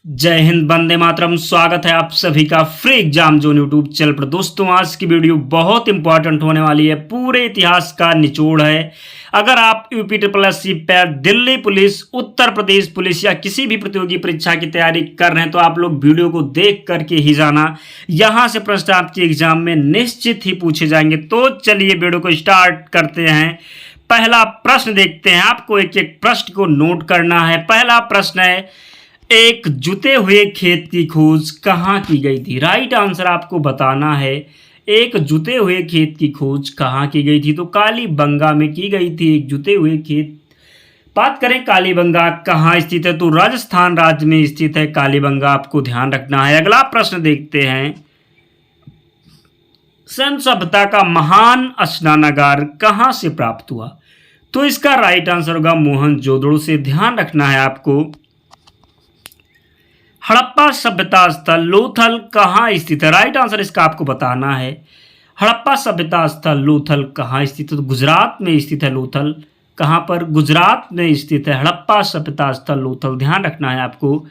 जय हिंद, वंदे मातरम। स्वागत है आप सभी का free exam zone YouTube channel पर। दोस्तों, आज की वीडियो बहुत इंपॉर्टेंट होने वाली है, पूरे इतिहास का निचोड़ है। अगर आप UP triple PET, Delhi police, Uttar Pradesh police या किसी भी प्रतियोगी परीक्षा की तैयारी कर रहे हैं तो आप लोग वीडियो को देख करके ही जाना। यहां से प्रश्न आपके एग्जाम में निश्चित ही पूछे जाएंगे। तो चलिए वीडियो को स्टार्ट करते हैं। पहला प्रश्न देखते हैं। आपको एक एक प्रश्न को नोट करना है। पहला प्रश्न है, एक जुते हुए खेत की खोज कहाँ की गई थी? राइट आंसर आपको बताना है। एक जुते हुए खेत की खोज कहाँ की गई थी? तो कालीबंगा में की गई थी। एक जुते हुए खेत, बात करें कालीबंगा कहाँ स्थित है तो राजस्थान राज्य में स्थित है कालीबंगा, आपको ध्यान रखना है। अगला प्रश्न देखते हैं, सिंधु सभ्यता का महान स्नानागार कहाँ से प्राप्त हुआ? तो इसका राइट आंसर होगा मोहनजोदड़ो से। ध्यान रखना है आपको। हड़प्पा सभ्यता स्थल लोथल कहाँ स्थित है? राइट आंसर इसका आपको बताना है। हड़प्पा सभ्यता स्थल लोथल कहाँ स्थित है? तो गुजरात में स्थित है लोथल। कहाँ पर? गुजरात में स्थित है हड़प्पा सभ्यता स्थल लोथल। ध्यान रखना है आपको।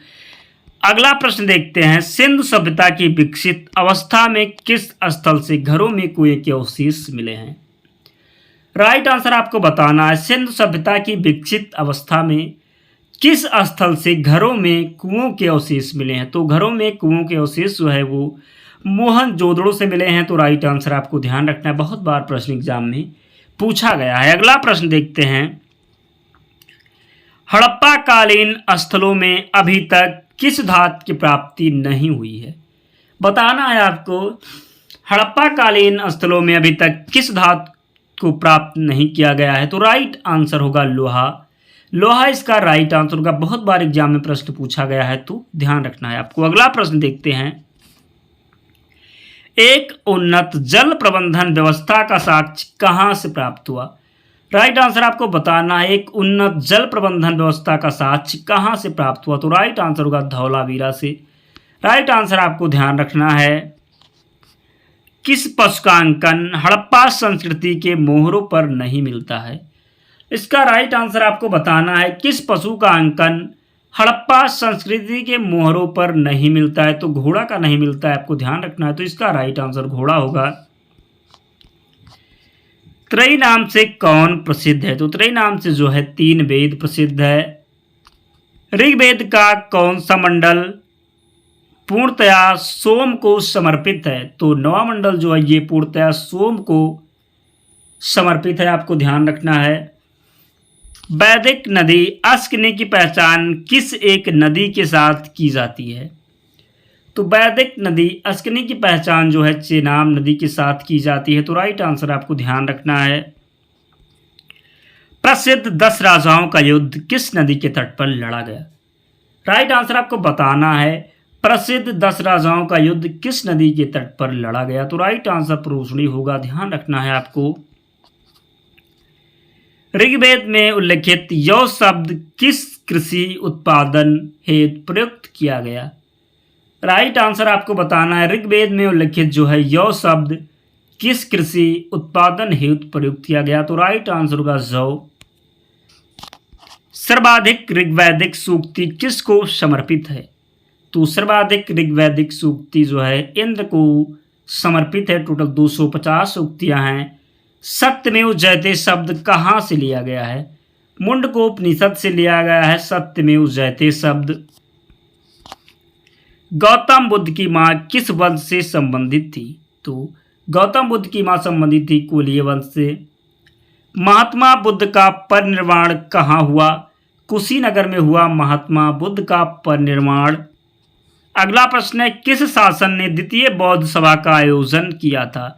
अगला प्रश्न देखते हैं, सिंधु सभ्यता की विकसित अवस्था में किस स्थल से घरों में कुएं के अवशेष मिले हैं? राइट आंसर आपको बताना है। सिंधु सभ्यता की विकसित अवस्था में किस स्थल से घरों में कुओं के अवशेष मिले हैं? तो घरों में कुओं के अवशेष जो है वो मोहनजोदड़ो से मिले हैं। तो राइट आंसर आपको ध्यान रखना है, बहुत बार प्रश्न एग्जाम में पूछा गया है। अगला प्रश्न देखते हैं, हड़प्पा कालीन स्थलों में अभी तक किस धातु की प्राप्ति नहीं हुई है? बताना है आपको। हड़प्पा कालीन स्थलों में अभी तक किस धातु को प्राप्त नहीं किया गया है? तो राइट आंसर होगा लोहा। लोहा इसका राइट आंसर होगा। बहुत बार एग्जाम में प्रश्न पूछा गया है, तो ध्यान रखना है आपको। अगला प्रश्न देखते हैं, एक उन्नत जल प्रबंधन व्यवस्था का साक्ष्य कहां से प्राप्त हुआ? राइट आंसर आपको बताना है। एक उन्नत जल प्रबंधन व्यवस्था का साक्ष्य कहां से प्राप्त हुआ? तो राइट आंसर होगा धौलावीरा से। राइट आंसर आपको ध्यान रखना है। किस पशु का अंकन हड़प्पा संस्कृति के मोहरों पर नहीं मिलता है? इसका राइट आंसर आपको बताना है। किस पशु का अंकन हड़प्पा संस्कृति के मोहरों पर नहीं मिलता है? तो घोड़ा का नहीं मिलता है, आपको ध्यान रखना है। तो इसका राइट आंसर घोड़ा होगा। त्रयी नाम से कौन प्रसिद्ध है? तो त्रयी नाम से जो है 3 वेद प्रसिद्ध है। ऋग्वेद का कौन सा मंडल पूर्णतया सोम को समर्पित है? तो 9वां मंडल जो है ये पूर्णतया सोम को समर्पित है, आपको ध्यान रखना है। वैदिक नदी अस्किनी की पहचान किस एक नदी के साथ की जाती है? तो वैदिक नदी अस्किनी की पहचान जो है चेनाब नदी के साथ की जाती है। तो राइट आंसर आपको ध्यान रखना है। प्रसिद्ध 10 राजाओं का युद्ध किस नदी के तट पर लड़ा गया? राइट आंसर आपको बताना है। प्रसिद्ध 10 राजाओं का युद्ध किस नदी के तट पर लड़ा गया? तो राइट आंसर प्रोशनी होगा। ध्यान रखना है आपको। ऋग्वेद में उल्लिखित यौ शब्द किस कृषि उत्पादन हेतु प्रयुक्त किया गया? राइट आंसर आपको बताना है। ऋग्वेद में उल्लिखित जो है यौ शब्द किस कृषि उत्पादन हेतु प्रयुक्त किया गया? तो राइट आंसर होगा जौ। सर्वाधिक ऋग्वैदिक सूक्ति किसको समर्पित है? तो सर्वाधिक ऋग्वैदिक सूक्ति जो है इंद्र को समर्पित है। टोटल 250 सूक्तियां हैं। सत्यमेव जयते शब्द कहाँ से लिया गया है? मुंडकोपनिषद से लिया गया है सत्यमेव जयते शब्द। गौतम बुद्ध की माँ किस वंश से संबंधित थी? तो गौतम बुद्ध की माँ संबंधित थी कोलीय वंश से। महात्मा बुद्ध का परिनिर्वाण कहाँ हुआ? कुशीनगर में हुआ महात्मा बुद्ध का परिनिर्वाण। अगला प्रश्न है, किस शासन ने द्वितीय बौद्ध सभा का आयोजन किया था?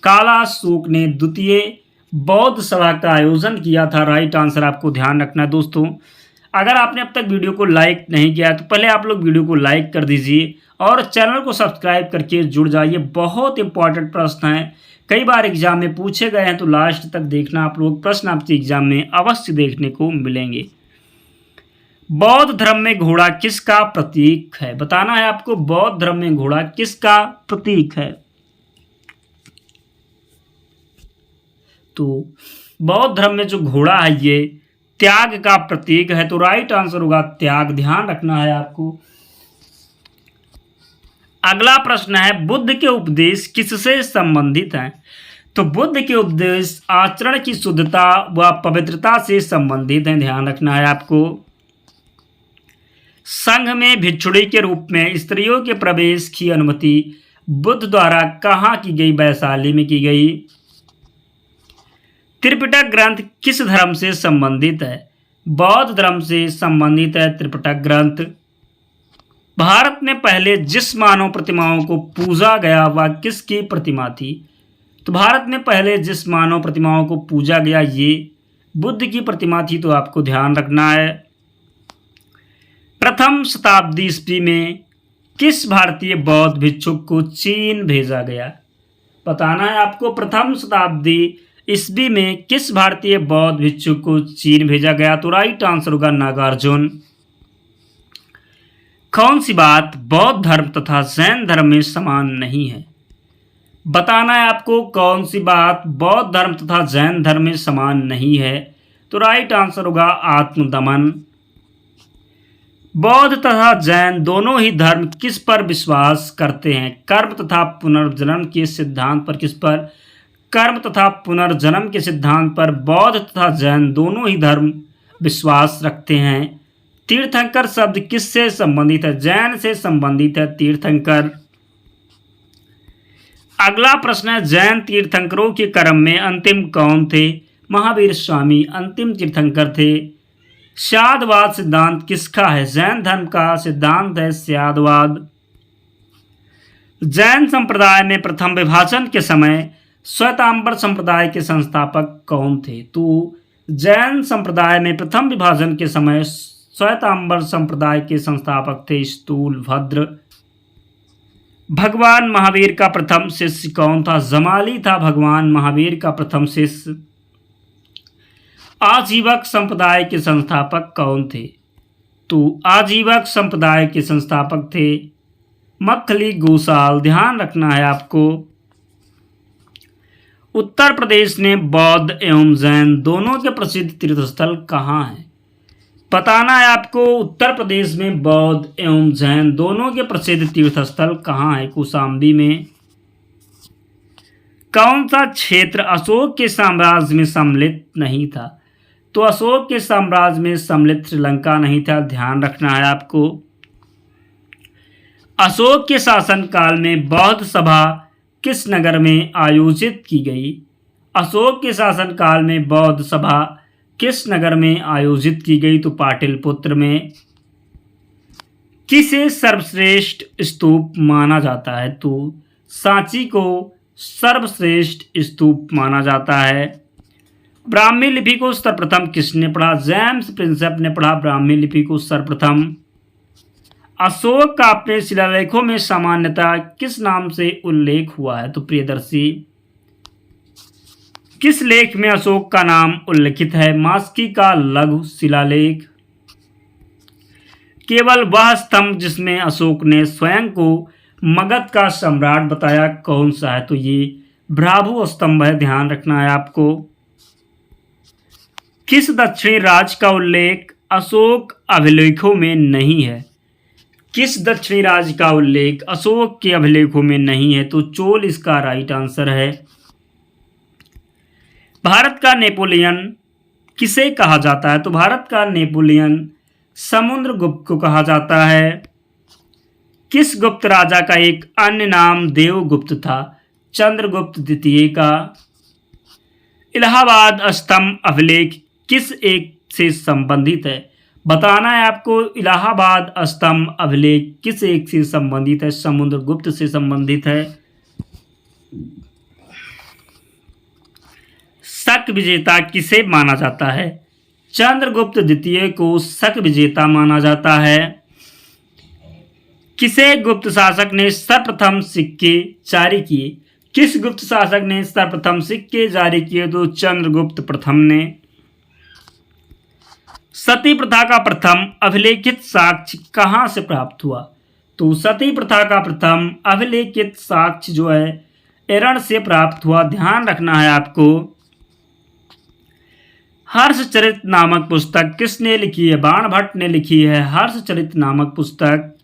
कालाशोक ने द्वितीय बौद्ध सभा का आयोजन किया था। राइट आंसर आपको ध्यान रखना है। दोस्तों, अगर आपने अब तक वीडियो को लाइक नहीं किया है तो पहले आप लोग वीडियो को लाइक कर दीजिए और चैनल को सब्सक्राइब करके जुड़ जाइए। बहुत इंपॉर्टेंट प्रश्न हैं, कई बार एग्जाम में पूछे गए हैं, तो लास्ट तक देखना आप लोग। प्रश्न आपसे एग्जाम में अवश्य देखने को मिलेंगे। बौद्ध धर्म में घोड़ा किसका प्रतीक है? बताना है आपको। बौद्ध धर्म में घोड़ा किसका प्रतीक है? तो बौद्ध धर्म में जो घोड़ा है ये त्याग का प्रतीक है। तो राइट आंसर होगा त्याग। ध्यान रखना है आपको। अगला प्रश्न है, बुद्ध के उपदेश किससे संबंधित हैं? तो बुद्ध के उपदेश आचरण की शुद्धता व पवित्रता से संबंधित हैं, ध्यान रखना है आपको। संघ में भिक्षुणी के रूप में स्त्रियों के प्रवेश की अनुमति बुद्ध द्वारा कहाँ की गई? वैशाली में की गई। त्रिपिटक ग्रंथ किस धर्म से संबंधित है? बौद्ध धर्म से संबंधित है त्रिपिटक ग्रंथ। भारत में पहले जिस मानव प्रतिमाओं को पूजा गया वह किसकी प्रतिमा थी? तो भारत में पहले जिस मानव प्रतिमाओं को पूजा गया ये बुद्ध की प्रतिमा थी, तो आपको ध्यान रखना है। प्रथम शताब्दी ईस्वी में किस भारतीय बौद्ध भिक्षुक को चीन भेजा गया? बताना है आपको, प्रथम शताब्दी ईस्वी में किस भारतीय बौद्ध भिक्षुक को चीन भेजा गया? तो राइट आंसर होगा नागार्जुन। कौन सी बात बौद्ध धर्म तथा जैन धर्म में समान नहीं है? बताना है आपको, कौन सी बात बौद्ध धर्म तथा जैन धर्म में समान नहीं है? तो राइट आंसर होगा आत्मदमन। बौद्ध तथा जैन दोनों ही धर्म किस पर विश्वास करते हैं? कर्म तथा पुनर्जन्म के सिद्धांत पर। किस पर? कर्म तथा पुनर्जन्म के सिद्धांत पर बौद्ध तथा जैन दोनों ही धर्म विश्वास रखते हैं। तीर्थंकर शब्द किससे संबंधित है? जैन से संबंधित है तीर्थंकर। अगला प्रश्न है, जैन तीर्थंकरों के क्रम में अंतिम कौन थे? महावीर स्वामी अंतिम तीर्थंकर थे। स्यादवाद सिद्धांत किसका है? जैन धर्म का सिद्धांत है स्यादवाद। जैन संप्रदाय में प्रथम विभाजन के समय श्वेतांबर संप्रदाय के संस्थापक कौन थे? तो जैन संप्रदाय में प्रथम विभाजन के समय श्वेतांबर संप्रदाय के संस्थापक थे स्थूलभद्र। भगवान महावीर का प्रथम शिष्य कौन था? जमाली था भगवान महावीर का प्रथम शिष्य। आजीवक संप्रदाय के संस्थापक कौन थे? तो आजीवक संप्रदाय के संस्थापक थे मक्खली गोसाल। ध्यान रखना है आपको। उत्तर प्रदेश में बौद्ध एवं जैन दोनों के प्रसिद्ध तीर्थस्थल कहाँ हैं? बताना है आपको, उत्तर प्रदेश में बौद्ध एवं जैन दोनों के प्रसिद्ध तीर्थस्थल कहाँ है? कौशाम्बी में। कौन सा क्षेत्र अशोक के साम्राज्य में सम्मिलित नहीं था? तो अशोक के साम्राज्य में सम्मिलित श्रीलंका नहीं था, ध्यान रखना है आपको। अशोक के शासनकाल में बौद्ध सभा किस नगर में आयोजित की गई? अशोक के शासनकाल में बौद्ध सभा किस नगर में आयोजित की गई? तो पाटलिपुत्र में। किसे सर्वश्रेष्ठ स्तूप माना जाता है? तो सांची को सर्वश्रेष्ठ स्तूप माना जाता है। ब्राह्मी लिपि को सर्वप्रथम किसने पढ़ा? जेम्स प्रिंसेप ने पढ़ा ब्राह्मी लिपि को सर्वप्रथम। अशोक का अपने शिलालेखों में सामान्यतः किस नाम से उल्लेख हुआ है? तो प्रियदर्शी। किस लेख में अशोक का नाम उल्लिखित है? मास्की का लघु शिलालेख। केवल वह स्तंभ जिसमें अशोक ने स्वयं को मगध का सम्राट बताया कौन सा है? तो ये भ्राभु स्तंभ है, ध्यान रखना है आपको। किस दक्षिणी राज्य का उल्लेख अशोक अभिलेखों में नहीं है? किस दक्षिणी राज्य का उल्लेख अशोक के अभिलेखों में नहीं है? तो चोल इसका राइट आंसर है। भारत का नेपोलियन किसे कहा जाता है? तो भारत का नेपोलियन समुद्रगुप्त को कहा जाता है। किस गुप्त राजा का एक अन्य नाम देवगुप्त था? चंद्रगुप्त द्वितीय का। इलाहाबाद स्तंभ अभिलेख किस एक से संबंधित है? बताना है आपको, इलाहाबाद स्तंभ अभिलेख किस एक से संबंधित है? समुद्रगुप्त से संबंधित है। शक विजेता किसे माना जाता है? चंद्रगुप्त द्वितीय को शक विजेता माना जाता है। किसे गुप्त शासक ने सर्वप्रथम सिक्के जारी किए? किस गुप्त शासक ने सर्वप्रथम सिक्के जारी किए? तो चंद्रगुप्त प्रथम ने। सती प्रथा का प्रथम अभिलेखित साक्ष्य कहाँ से प्राप्त हुआ? तो सती प्रथा का प्रथम अभिलेखित साक्ष्य जो है एरण से प्राप्त हुआ, ध्यान रखना है आपको। हर्षचरित नामक पुस्तक किसने लिखी है? बाणभट्ट ने लिखी है हर्षचरित नामक पुस्तक।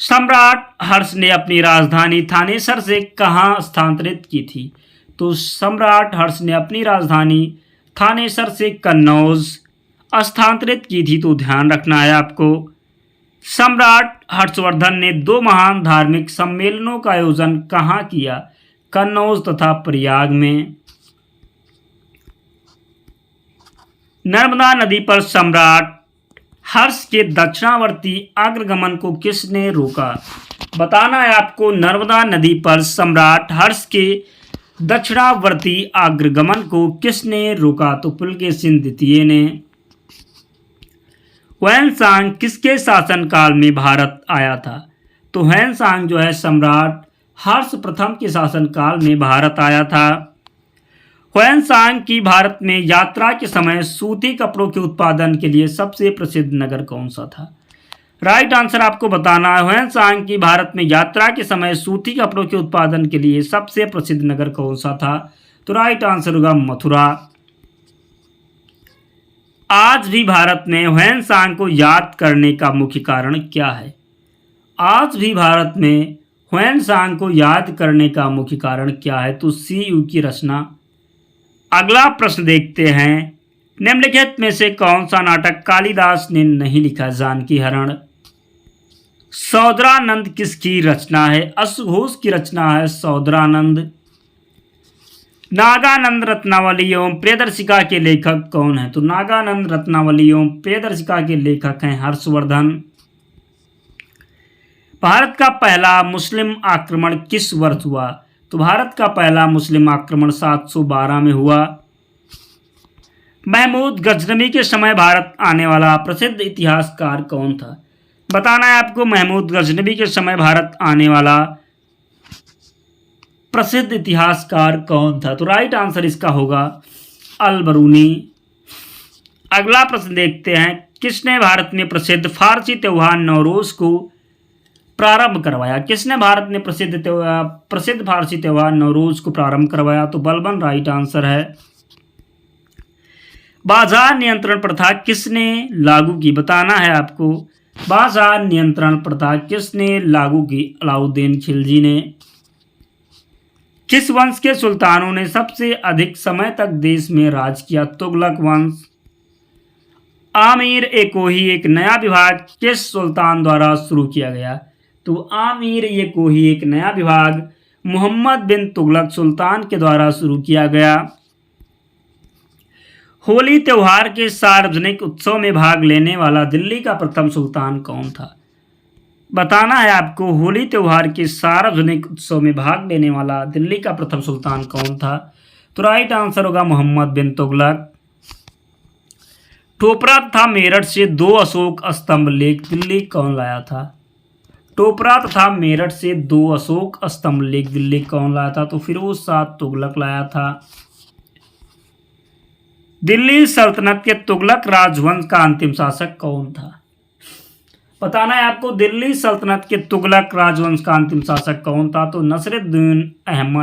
सम्राट हर्ष ने अपनी राजधानी थानेसर से कहाँ स्थानांतरित की थी? तो सम्राट हर्ष ने अपनी राजधानी थानेसर से कन्नौज स्थानांतरित की थी। तो ध्यान रखना है आपको। सम्राट हर्षवर्धन ने 2 महान धार्मिक सम्मेलनों का आयोजन कहाँ किया? कन्नौज तथा प्रयाग में। नर्मदा नदी पर सम्राट हर्ष के दक्षिणावर्ती अग्रगमन को किसने रोका? बताना है आपको। नर्मदा नदी पर सम्राट हर्ष के दक्षिणावर्ती अग्रगमन को किसने रोका? तो पुलकेशिन द्वितीय ने। ह्वेनसांग किसके शासनकाल में भारत आया था? तो ह्वेनसांग जो है सम्राट हर्ष प्रथम के शासनकाल में भारत आया था। ह्वेनसांग की भारत में यात्रा के समय सूती कपड़ों के उत्पादन के लिए सबसे प्रसिद्ध नगर कौन सा था? राइट आंसर आपको बताना है। ह्वेनसांग की भारत में यात्रा के समय सूती कपड़ों के उत्पादन के लिए सबसे प्रसिद्ध नगर कौन सा था? तो राइट आंसर होगा मथुरा। आज भी भारत में ह्वेनसांग को याद करने का मुख्य कारण क्या है? आज भी भारत में ह्वेनसांग को याद करने का मुख्य कारण क्या है? तो CU की रचना। अगला प्रश्न देखते हैं। निम्नलिखित में से कौन सा नाटक कालिदास ने नहीं लिखा? जानकी हरण। सौदरानंद किसकी रचना है? अश्वघोष की रचना है सौदरानंद। नागानंद रत्नावली एवं प्रियदर्शिका के लेखक कौन है? तो नागानंद रत्नावली एवं प्रियदर्शिका के लेखक हैं हर्षवर्धन। भारत का पहला मुस्लिम आक्रमण किस वर्ष हुआ? तो भारत का पहला मुस्लिम आक्रमण 712 में हुआ। महमूद गजनवी के समय भारत आने वाला प्रसिद्ध इतिहासकार कौन था? बताना है आपको। महमूद गजनवी के समय भारत आने वाला प्रसिद्ध इतिहासकार कौन था? तो राइट आंसर इसका होगा अल बरूनी। अगला प्रश्न देखते हैं। किसने भारत में प्रसिद्ध फारसी त्योहार नवरोज को प्रारंभ करवाया? किसने भारत में प्रसिद्ध फारसी त्योहार नवरोज को प्रारंभ करवाया? तो बलबन राइट आंसर है। बाजार नियंत्रण प्रथा किसने लागू की? बताना है आपको। बाजार नियंत्रण प्रथा किसने लागू की? अलाउद्दीन खिलजी ने। किस वंश के सुल्तानों ने सबसे अधिक समय तक देश में राज किया? तुगलक वंश। आमीर ए कोही एक नया विभाग किस सुल्तान द्वारा शुरू किया गया? तो आमीर ए कोही एक नया विभाग मोहम्मद बिन तुगलक सुल्तान के द्वारा शुरू किया गया। होली त्यौहार के सार्वजनिक उत्सव में भाग लेने वाला दिल्ली का प्रथम सुल्तान कौन था? बताना है आपको। होली त्यौहार के सार्वजनिक उत्सव में भाग लेने वाला दिल्ली का प्रथम सुल्तान कौन था? तो राइट आंसर होगा मोहम्मद बिन तुगलक। टोपरा तथा मेरठ से 2 अशोक स्तंभ लेख दिल्ली कौन लाया था? टोपरा तथा मेरठ से 2 अशोक स्तंभ लेख दिल्ली कौन लाया था? तो फिरोज शाह तुगलक लाया था। दिल्ली सल्तनत के तुगलक राजवंश का अंतिम शासक कौन था? बताना है आपको। दिल्ली सल्तनत के तुगलक राजवंश का अंतिम शासक कौन था? तो नसरुद्दीन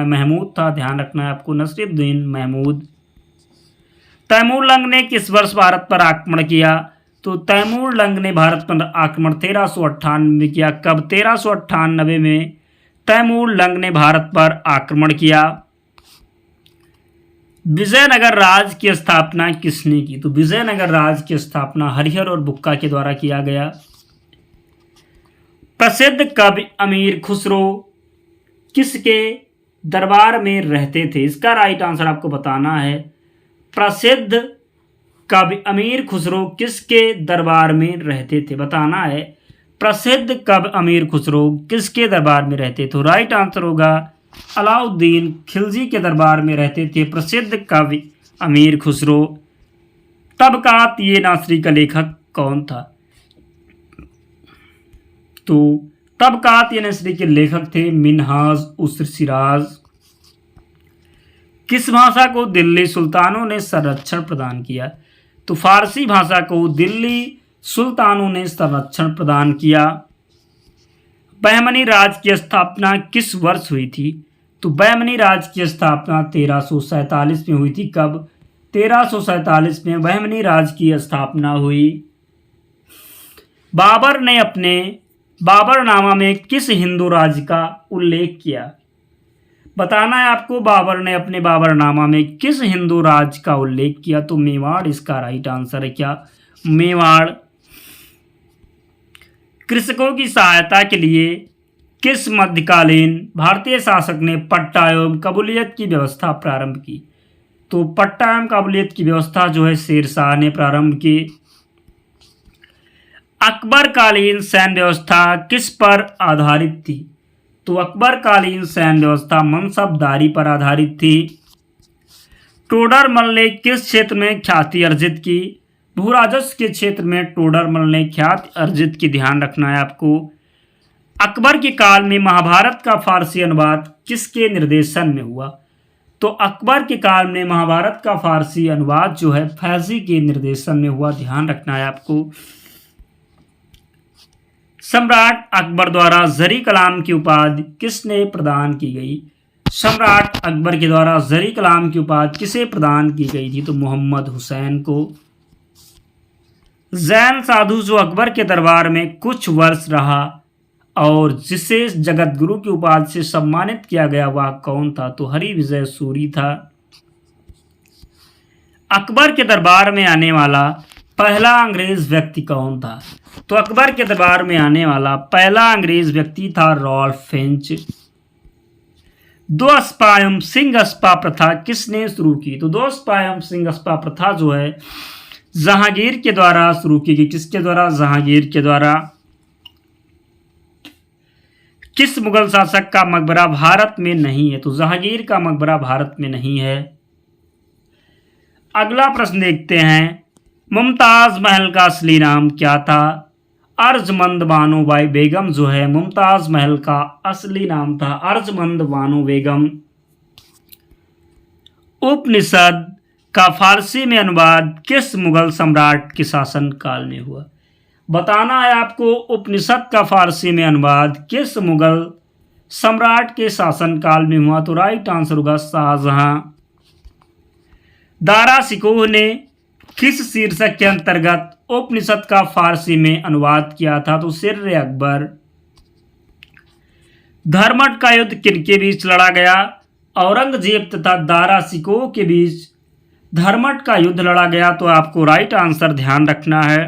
महमूद था। ध्यान रखना है आपको, नसरुद्दीन महमूद। तैमूर लंग ने किस वर्ष भारत पर आक्रमण किया? तो तैमूर लंग ने भारत पर आक्रमण 1398 में किया। कब? 1398 में तैमूर लंग ने भारत पर आक्रमण किया। विजयनगर राज की स्थापना किसने की? तो विजयनगर राज की स्थापना हरिहर और बुक्का के द्वारा किया गया। प्रसिद्ध कवि अमीर खुसरो किसके दरबार में रहते थे? इसका राइट आंसर आपको बताना है। प्रसिद्ध कवि अमीर खुसरो किसके दरबार में रहते थे? बताना है। प्रसिद्ध कवि अमीर खुसरो किसके दरबार में रहते थे? राइट आंसर होगा अलाउद्दीन खिलजी के दरबार में रहते थे प्रसिद्ध कवि अमीर खुसरो। तबकात ये नासरी का लेखक कौन था? तो तबकात ये नासरी के लेखक थे मिनहाज उस सिराज। किस भाषा को दिल्ली सुल्तानों ने संरक्षण प्रदान किया? तो फारसी भाषा को दिल्ली सुल्तानों ने संरक्षण प्रदान किया। बहमनी राज की स्थापना किस वर्ष हुई थी? तो बहमनी राज की स्थापना 1347 में हुई थी। कब? 1347 में बहमनी राज की स्थापना हुई। बाबर ने अपने बाबरनामा में किस हिंदू राज्य का उल्लेख किया? बताना है आपको बाबर ने अपने बाबरनामा में किस हिंदू राज्य का उल्लेख किया। तो मेवाड़ इसका राइट आंसर है। क्या? मेवाड़। कृषकों की सहायता के लिए किस मध्यकालीन भारतीय शासक ने पट्टा एवं कबूलियत की व्यवस्था प्रारंभ की? तो पट्टा एवं कबूलियत की व्यवस्था जो है शेरशाह ने प्रारंभ की। अकबरकालीन सैन्य व्यवस्था किस पर आधारित थी? तो अकबरकालीन सैन्य व्यवस्था मनसबदारी पर आधारित थी। टोडरमल ने किस क्षेत्र में ख्याति अर्जित की? भू राजस्व के क्षेत्र में टोडरमल ने ख्याति अर्जित की। ध्यान रखना है आपको। अकबर के काल में महाभारत का फारसी अनुवाद किसके निर्देशन में हुआ? तो अकबर के काल में महाभारत का फारसी अनुवाद जो है फैजी के निर्देशन में हुआ। ध्यान रखना है आपको। सम्राट अकबर द्वारा जरी कलाम की उपाधि किसने प्रदान की गई? सम्राट अकबर के द्वारा जरी कलाम की उपाधि किसे प्रदान की गई थी? तो मोहम्मद हुसैन को। जैन साधु जो अकबर के दरबार में कुछ वर्ष रहा और जिसे जगत गुरु की उपाधि से सम्मानित किया गया वह कौन था? तो हरि विजय सूरी था। अकबर के दरबार में आने वाला पहला अंग्रेज व्यक्ति कौन था? तो अकबर के दरबार में आने वाला पहला अंग्रेज व्यक्ति था रॉल्फ फिंच। दो अस्पायम सिंह अस्पा प्रथा किसने शुरू की? तो दो अस्पायम सिंह अस्पा प्रथा जो है जहांगीर के द्वारा शुरू की गई। किसके द्वारा? जहांगीर के द्वारा। किस मुगल शासक का मकबरा भारत में नहीं है? तो जहांगीर का मकबरा भारत में नहीं है। अगला प्रश्न देखते हैं। मुमताज महल का असली नाम क्या था? अर्जमंद बानो बाई बेगम जो है मुमताज महल का असली नाम था अर्जमंद बानो बेगम। उपनिषद का फारसी में अनुवाद किस मुगल सम्राट के शासन काल में हुआ? बताना है आपको उपनिषद का फारसी में अनुवाद किस मुगल सम्राट के शासन काल में हुआ? तो राइट आंसर होगा शाहजहां। दारा शिकोह ने किस शीर्षक के अंतर्गत उपनिषद का फारसी में अनुवाद किया था? तो सिर्र अकबर। धर्मट का युद्ध किनके बीच लड़ा गया? औरंगजेब तथा दारा शिकोह के बीच धर्मट का युद्ध लड़ा गया। तो आपको राइट आंसर ध्यान रखना है।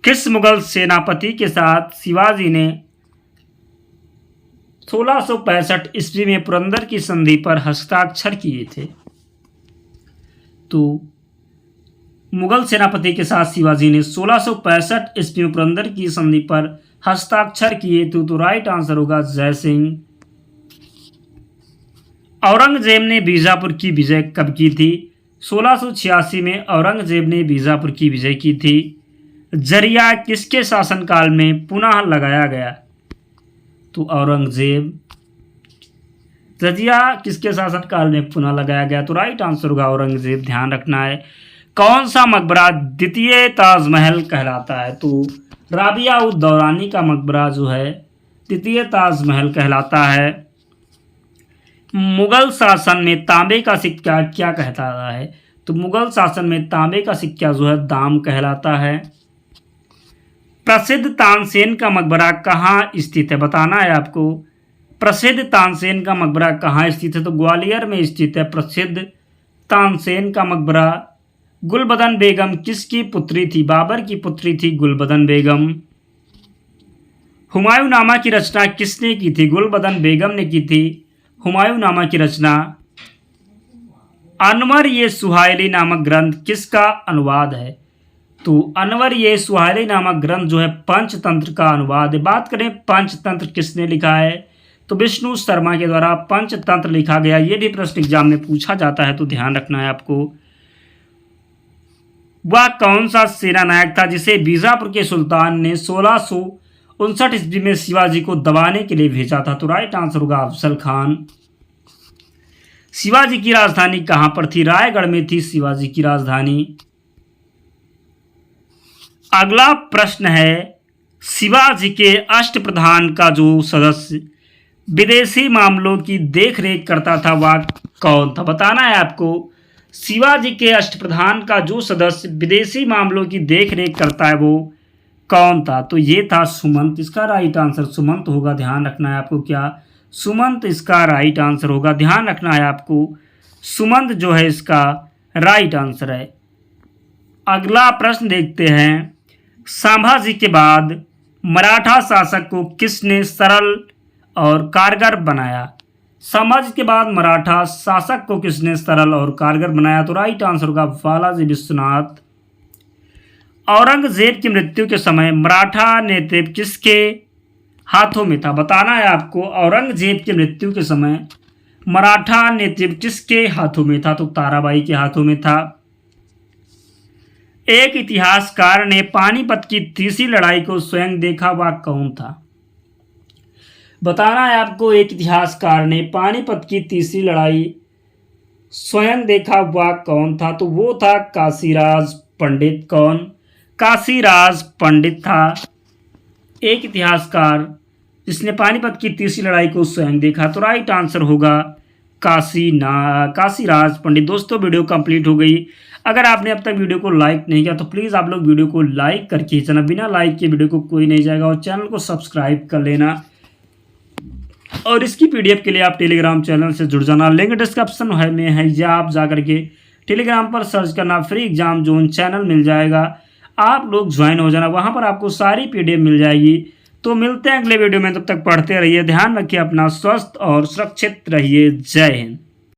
किस मुगल सेनापति के साथ शिवाजी ने 1665 ईस्वी में पुरंदर की संधि पर हस्ताक्षर किए थे? तो मुगल सेनापति के साथ शिवाजी ने 1665 ईस्वी में पुरंदर की संधि पर हस्ताक्षर किए थे। तो राइट आंसर होगा जय सिंह। औरंगजेब ने बीजापुर की विजय कब की थी? 1686 में औरंगजेब ने बीजापुर की विजय की थी। जरिया किसके शासनकाल में पुनः लगाया गया? तो औरंगजेब। जजिया किसके शासनकाल में पुनः लगाया गया? तो राइट आंसर होगा औरंगजेब। ध्यान रखना है। कौन सा मकबरा द्वितीय ताजमहल कहलाता है? तो राबिया उद दौरानी का मकबरा जो है द्वितीय ताजमहल कहलाता है। मुगल शासन में तांबे का सिक्का क्या कहलाता है? तो मुगल शासन में तांबे का सिक्का जो है दाम कहलाता है। प्रसिद्ध तानसेन का मकबरा कहाँ स्थित है? बताना है आपको। प्रसिद्ध तानसेन का मकबरा कहाँ स्थित है? तो ग्वालियर में स्थित है प्रसिद्ध तानसेन का मकबरा। गुलबदन बेगम किसकी पुत्री थी? बाबर की पुत्री थी गुलबदन बेगम। हुमायूंनामा की रचना किसने की थी? गुलबदन बेगम ने की थी हुमायूंनामा की रचना। अनवर ये सुहाइली नामक ग्रंथ किसका अनुवाद है? तो अनवर ये सुहाइली नामक ग्रंथ जो है पंचतंत्र का अनुवाद है। बात करें पंचतंत्र किसने लिखा है? तो विष्णु शर्मा के द्वारा पंचतंत्र लिखा गया। ये भी प्रश्न एग्जाम में पूछा जाता है, तो ध्यान रखना है आपको। वह कौन सा सेना नायक था जिसे बीजापुर के सुल्तान ने 1659 ईस्वी में शिवाजी को दबाने के लिए भेजा था? तो राइट आंसर होगा अफजल खान। शिवाजी की राजधानी कहां पर थी? रायगढ़ में थी शिवाजी की राजधानी। अगला प्रश्न है, शिवाजी के अष्टप्रधान का जो सदस्य विदेशी मामलों की देखरेख करता था वह कौन था? बताना है आपको। शिवाजी के अष्टप्रधान का जो सदस्य विदेशी मामलों की देखरेख करता है वो कौन था? तो ये था सुमंत। इसका राइट आंसर सुमंत होगा। ध्यान रखना है आपको, क्या सुमंत इसका राइट आंसर होगा। ध्यान रखना है आपको, सुमंत जो है इसका राइट आंसर है। अगला प्रश्न देखते हैं। संभाजी के बाद मराठा शासक को किसने सरल और कारगर बनाया? संभाजी के बाद मराठा शासक को किसने सरल और कारगर बनाया? तो राइट आंसर होगा बालाजी विश्वनाथ। औरंगजेब की मृत्यु के समय मराठा नेतृत्व किसके हाथों में था? बताना है आपको, औरंगजेब की मृत्यु के समय मराठा नेतृत्व किसके हाथों में था? तो ताराबाई के हाथों में था। एक इतिहासकार ने पानीपत की तीसरी लड़ाई को स्वयं देखा, वह कौन था? बताना है आपको, एक इतिहासकार ने पानीपत की तीसरी लड़ाई स्वयं देखा, वह कौन था? तो वो था काशीराज पंडित। कौन? काशीराज पंडित था एक इतिहासकार जिसने पानीपत की तीसरी लड़ाई को स्वयं देखा। तो राइट आंसर होगा काशीराज पंडित। दोस्तों वीडियो कंप्लीट हो गई। अगर आपने अब तक वीडियो को लाइक नहीं किया तो प्लीज़ आप लोग वीडियो को लाइक करके चलना, बिना लाइक के वीडियो को कोई नहीं जाएगा। और चैनल को सब्सक्राइब कर लेना। और इसकी पीडीएफ के लिए आप टेलीग्राम चैनल से जुड़ जाना, लिंक डिस्क्रिप्शन में है, या आप जा करके टेलीग्राम पर सर्च करना, फ्री एग्जाम जोन चैनल मिल जाएगा, आप लोग ज्वाइन हो जाना, वहाँ पर आपको सारी पीडीएफ मिल जाएगी। तो मिलते हैं अगले वीडियो में, तब तक पढ़ते रहिए, ध्यान रखिए अपना, स्वस्थ और सुरक्षित रहिए। जय हिंद।